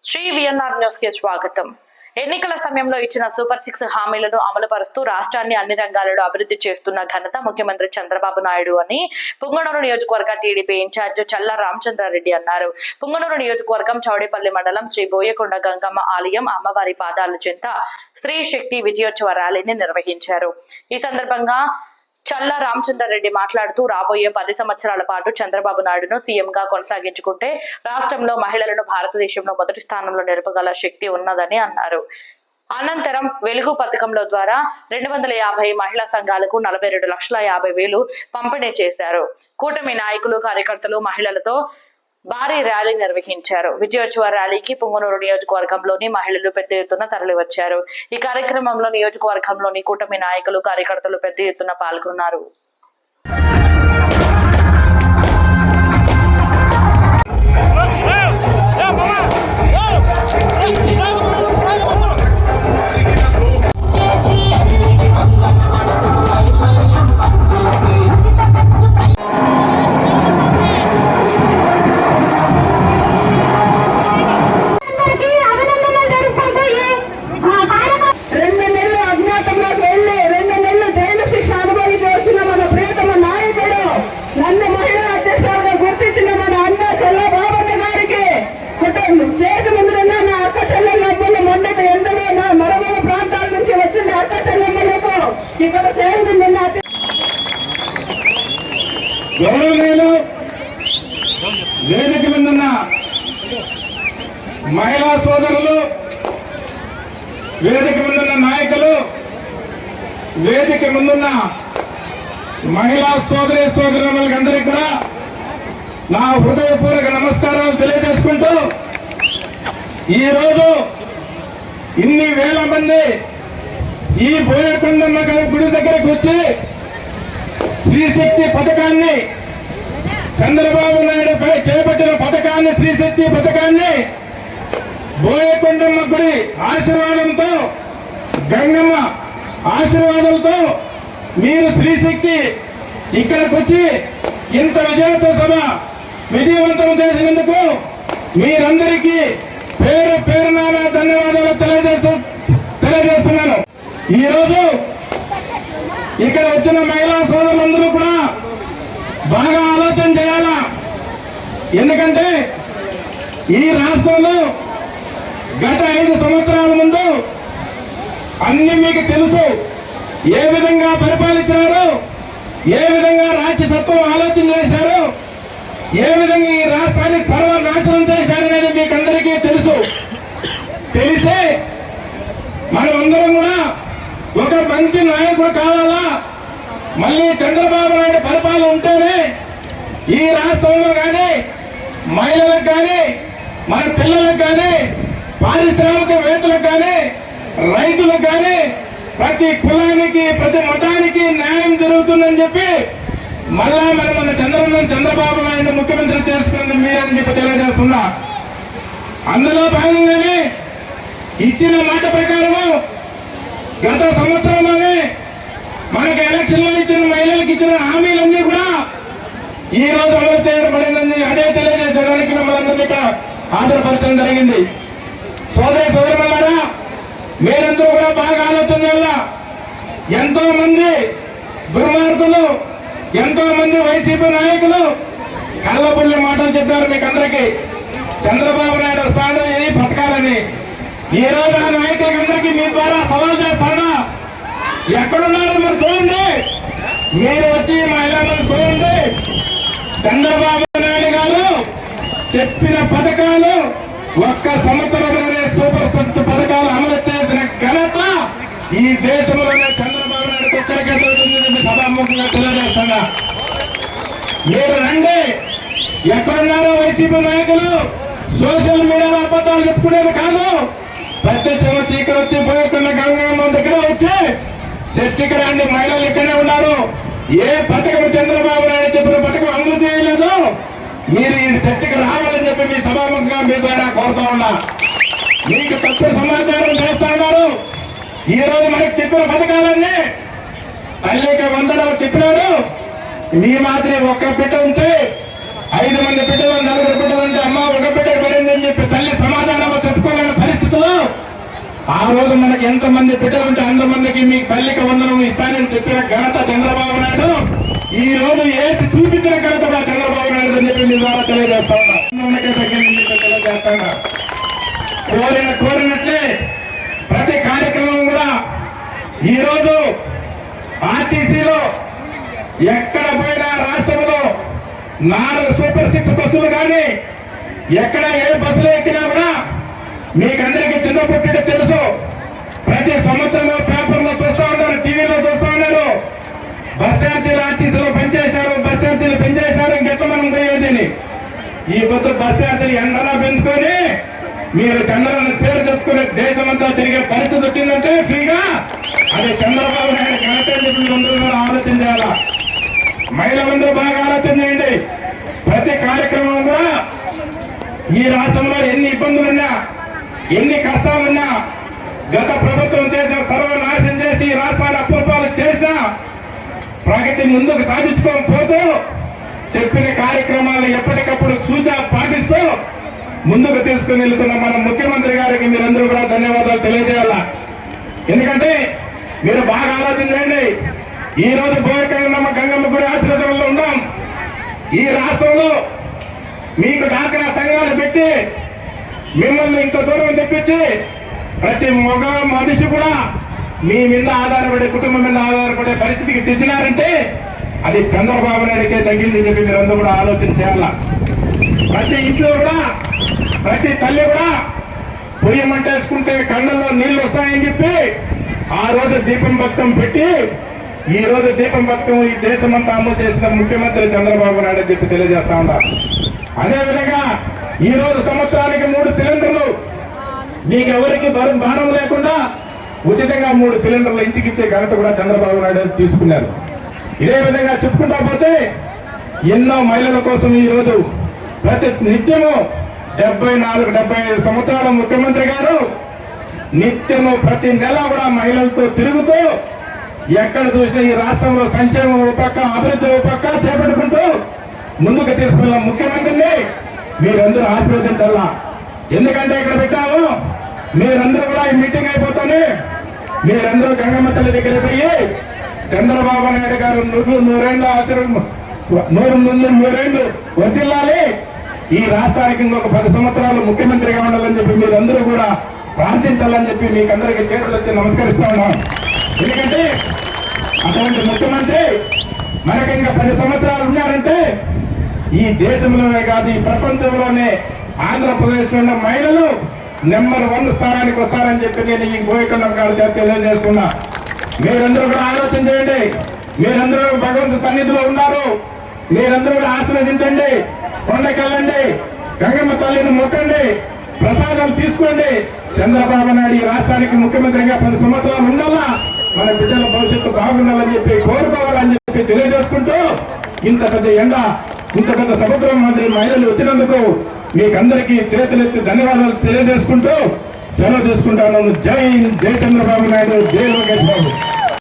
Shri VNR news కి స్వాగతం. ఎన్నికల సమయంలో ఇచ్చిన సూపర్ 6 హామీలను అమలుపరుస్తూ రాష్ట్రాన్ని అన్ని రంగాలలో అభివృద్ధి చేస్తున్న ఘనత ముఖ్యమంత్రి చంద్రబాబు నాయుడు అని పుంగనూరు నియోజకవర్గ టీడీపీ ఇన్ఛార్జ్ చల్లా రామచంద్రారెడ్డి అన్నారు. పుంగనూరు నియోజకవర్గం చౌడేపల్లి మండలం శ్రీ బోయకొండ గంగమ్మ ఆలయం అమ్మవారి పాదాల చెంత స్త్రీ శక్తి విజయోత్సవ ర్యాలీని నిర్వహించారు. ఈ సందర్భంగా చల్లా రామచంద్రారెడ్డి మాట్లాడుతూ రాబోయే 10 సంవత్సరాల పాటు చంద్రబాబు నాయుడును సీఎంగా కొనసాగించుకుంటే రాష్ట్రంలో మహిళలను భారతదేశంలో మొదటి స్థానంలో నిలపగల శక్తి ఉన్నదని అన్నారు. అనంతరం వెలుగు పథకంలో ద్వారా 250 మహిళా సంఘాలకు 42,50,000 పంపిణీ చేశారు. కూటమి నాయకులు కార్యకర్తలు మహిళలతో భారీ ర్యాలీ నిర్వహించారు. విజయోత్సవ ర్యాలీకి పుంగనూరు నియోజకవర్గంలోని మహిళలు పెద్ద ఎత్తున తరలివచ్చారు. ఈ కార్యక్రమంలో నియోజకవర్గంలోని కూటమి నాయకులు కార్యకర్తలు పెద్ద ఎత్తున పాల్గొన్నారు. గౌరవనీయులు వేదిక ముందున్న మహిళా సోదరులు, వేదిక ముందున్న నాయకులు, వేదిక ముందున్న మహిళా సోదరులకు అందరికీ కూడా నా హృదయపూర్వక నమస్కారాలు తెలియజేసుకుంటూ ఈరోజు ఇన్ని వేల మంది ఈ బోయకొండమ్మ గుడి దగ్గరకు వచ్చి స్త్రీశక్తి పథకాన్ని, చంద్రబాబు నాయుడుపై చేపట్టిన పథకాన్ని, స్త్రీశక్తి పథకాన్ని బోయకొండమ్మ గుడి ఆశీర్వాదంతో, గంగమ్మ ఆశీర్వాదాలతో మీరు స్త్రీశక్తి ఇక్కడికి వచ్చి ఇంత విజయోత్సవ సభ విజయవంతం చేసినందుకు మీరందరికీ పేరు పేరున ధన్యవాదాలు తెలియజేస్తున్నాను. ఈరోజు ఇక్కడ వచ్చిన మహిళా సోదరులందరూ కూడా బాగా ఆలోచన చేయాలా. ఎందుకంటే ఈ రాష్ట్రంలో గత 5 సంవత్సరాల ముందు అన్ని మీకు తెలుసు, ఏ విధంగా పరిపాలించారు, ఏ విధంగా రాజ్యసత్వం ఆలోచన చేశారు, ఏ విధంగా ఈ రాష్ట్రాన్ని సర్వనాశనం చేశారనేది మీకు అందరికీ తెలుసు. తెలిసే మనమందరం కూడా ఒక మంచి నాయకుడు కావాలా, మళ్ళీ చంద్రబాబు నాయుడు పరిపాలన ఉంటేనే ఈ రాష్ట్రంలో కానీ మహిళలకు కానీ మన పిల్లలకు కానీ పారిశ్రామికవేత్తలకు కానీ రైతులకు కానీ ప్రతి కులానికి ప్రతి మతానికి న్యాయం జరుగుతుందని చెప్పి మళ్ళా మన చంద్రబాబు నాయుడు ముఖ్యమంత్రి చేసుకున్నది మీరని చెప్పి తెలియజేస్తున్నా. అందులో భాగంగానే ఇచ్చిన మాట ప్రకారము గత సంవత్సరంలోనే మనకి ఎలక్షన్లో ఇచ్చిన మహిళలకు ఇచ్చిన హామీలన్నీ కూడా ఈ రోజు అమలు చేయబడిందని అదే తెలియజేసేదానికి మనందరినీ ఇక్కడ హాజరుపరచడం జరిగింది. సోదరులారా, మీరందరూ కూడా బాగా ఆలోచన వల్ల ఎంతో మంది దుర్మార్గులు, ఎంతో మంది వైసీపీ నాయకులు కళ్ళబుల్లి మాటలు చెప్పారు మీకు అందరికీ. చంద్రబాబు నాయుడు వస్తాడు ఈ పథకాలని. ఈ రోజు ఆ నాయకులకి అందరికీ మీ ద్వారా సవాల్ చేస్తాడా, ఎక్కడున్నారు మీరు చూడండి, మీరు వచ్చి మహిళలను చూడండి. చంద్రబాబు నాయుడు గారు చెప్పిన పథకాలు ఒక్క సంవత్సరంలోనే సూపర్ 6 పథకాలు అమలు చేసిన ఘనత ఈ దేశంలోనే చంద్రబాబు నాయుడు ఉత్తరకేంద్ర సభాముఖంగా తెలియజేస్తున్నా. మీరు రండి, ఎక్కడున్నారో వైసీపీ నాయకులు సోషల్ మీడియాలో అబద్ధాలు చెప్పుకునేది కాదు, ప్రత్యక్షం వచ్చి ఇక్కడ వచ్చి పోయకుండా గంగమ్మ దగ్గర వచ్చి చర్చకి రండి. మహిళలు ఇక్కడే ఉన్నారు. ఏ పథకం చంద్రబాబు నాయుడు చెప్పిన పథకం అమలు చేయలేదు, మీరు ఈ చర్చకి రావాలని చెప్పి మీ సభాముఖంగా మీ ద్వారా కోరుతా ఉన్నా. మీకు తప్పుడు సమాచారం చేస్తా ఉన్నారు. ఈ రోజు మనకి చెప్పిన పథకాలన్నీ తల్లికి వందనం చెప్పినారు. మీ మాదిరి ఒక్క బిడ్డ ఉంటే 5 మంది బిడ్డలు 4 బిడ్డలు ఉంటే అమ్మ ఒక బిడ్డ పడిందని చెప్పి తల్లి సమాధానం ఆ రోజు మనకి ఎంతమంది బిడ్డలు ఉంటే అంతమందికి మీ తల్లికి వందనం ఇస్తానని చెప్పిన ఘనత చంద్రబాబు నాయుడు ఈ రోజు ఏసి చూపించిన ఘనత కూడా చంద్రబాబు నాయుడు అని చెప్పి మీ ద్వారా తెలియజేస్తా ఉన్నా. కోరినట్లే ప్రతి కార్యక్రమం కూడా ఈ రోజు ఆర్టీసీలో ఎక్కడ పోయినా రాష్ట్రంలో 4 సూపర్ 6 బస్సులు కానీ ఎక్కడ ఏ బస్సులు ఎక్కినా కూడా మీకందరికీ చిన్నప్పటి తెలుసు. ప్రతి సంవత్సరంలో పేపర్లో చూస్తా ఉన్నారు, టీవీలో చూస్తా ఉన్నారు. బస్ ఛార్జీలు ఆర్టీసీలో పెంచేశారు, బస్ ఛార్జీలు పెంచేశారు, ఇంకెట్లా మనం పోయేదని. ఈ పొద్దు బస్ ఛార్జీలు ఎండలా పెంచుకొని మీరు చంద్రబాబు పేరు చెప్పుకునే దేశమంతా తిరిగే పరిస్థితి వచ్చిందంటే ఫ్రీగా అది చంద్రబాబు నాయుడు ఘనత అందరూ కూడా ఆలోచన చేయాలా. మహిళలందరూ బాగా ఆలోచన చేయండి. ప్రతి కార్యక్రమం కూడా ఈ రాష్ట్రంలో ఎన్ని ఇబ్బందులున్నా ఎన్ని కష్టాలున్నా గత ప్రభుత్వం చేసిన సర్వనాశనం చేసి ఈ రాష్ట్రాన్ని అప్పుపాలు చేసినా ప్రగతి ముందుకు సాధించుకోకపోతూ చెప్పిన కార్యక్రమాలు ఎప్పటికప్పుడు సూచన పాటిస్తూ ముందుకు తీసుకుని వెళ్తున్న మన ముఖ్యమంత్రి గారికి మీరందరూ కూడా ధన్యవాదాలు తెలియజేయాల. ఎందుకంటే మీరు బాగా ఆలోచన చేయండి. ఈ రోజు బోయకమ్మ గంగమ్మ గుడి ఆశీర్వాదంలో ఉన్నాం. ఈ రాష్ట్రంలో మీకు డాక్రా సంఘాలు పెట్టి మిమ్మల్ని ఇంత దూరం తెప్పించి ప్రతి మగ మనిషి కూడా మీ మీద ఆధారపడే కుటుంబం మీద ఆధారపడే పరిస్థితికి తెచ్చినారంటే అది చంద్రబాబు నాయుడికే తగ్గిందని చెప్పి మీరందరూ కూడా ఆలోచన చేయాల. ప్రతి ఇంట్లో కూడా ప్రతి తల్లి కూడా పొయ్యి మంటేసుకుంటే కళ్ళల్లో నీళ్లు వస్తాయని చెప్పి ఆ రోజు దీపం పథకం పెట్టి ఈ రోజు దీపం పథకం ఈ దేశమంతా అమలు చేసిన ముఖ్యమంత్రి చంద్రబాబు నాయుడు అని చెప్పి తెలియజేస్తా ఉన్నారు. అదేవిధంగా ఈ రోజు సంవత్సరానికి 3 సిలిండర్లు మీకెవరికి భారం లేకుండా ఉచితంగా 3 సిలిండర్లు ఇంటికి ఇచ్చే ఘనత కూడా చంద్రబాబు నాయుడు తీసుకున్నారు. ఇదే విధంగా చెప్పుకుంటా పోతే ఎన్నో మహిళల కోసం ఈ రోజు ప్రతి నిత్యము 74-75 సంవత్సరాల ముఖ్యమంత్రి గారు నిత్యము ప్రతి నెల కూడా మహిళలతో తిరుగుతూ ఎక్కడ చూసినా ఈ రాష్ట్రంలో సంక్షేమం పక్క అభివృద్ధి పక్క చేపట్టుకుంటూ ముందుకు తీసుకున్న ముఖ్యమంత్రిని మీరందరూ ఆశీర్వదించాలా. ఎందుకంటే ఇక్కడ పెట్టాము మీరందరూ కూడా ఈ మీటింగ్ అయిపోతానే మీరందరూ గంగమ్మ తల్లి దగ్గర పోయి చంద్రబాబు నాయుడు గారు 100 వర్తిల్లాలి, ఈ రాష్ట్రానికి ఇంకొక 10 సంవత్సరాలు ముఖ్యమంత్రిగా ఉండాలని చెప్పి మీరందరూ కూడా ప్రార్థించాలని చెప్పి మీకు అందరికీ చేతులు ఎత్తి నమస్కరిస్తా ఉన్నాం. ఎందుకంటే అటువంటి ముఖ్యమంత్రి మనకి ఇంకా 10 సంవత్సరాలు ఉన్నారంటే ఈ దేశంలోనే కాదు ఈ ప్రపంచంలోనే ఆంధ్రప్రదేశ్ ఉన్న మహిళలు నెంబర్ 1 స్థానానికి వస్తారని చెప్పి నేను ఈ బోయకొండ గారు తెలియజేస్తున్నా. మీరందరూ కూడా ఆలోచన చేయండి. మీరందరూ భగవంతు సన్నిధిలో ఉన్నారు. మీరందరూ కూడా ఆశీర్వదించండి, కొండకెళ్ళండి, గంగమ్మ తల్లిని మొక్కండి, ప్రసాదాలు తీసుకోండి. చంద్రబాబు నాయుడు ఈ రాష్ట్రానికి ముఖ్యమంత్రిగా 10 సంవత్సరాలు ఉండాలా, మన బిడ్డల భవిష్యత్తు బాగుండాలని చెప్పి కోరుకోవాలని చెప్పి తెలియజేసుకుంటూ ఇంత పెద్ద ఎండ ఇంత పెద్ద సముద్రం మాదిరి మహిళలు వచ్చినందుకు మీకందరికీ చేతులెత్తి ధన్యవాదాలు తెలియజేసుకుంటూ సెలవు తీసుకుంటాను. జై చంద్రబాబు నాయుడు, జై లోకేష్ బాబు.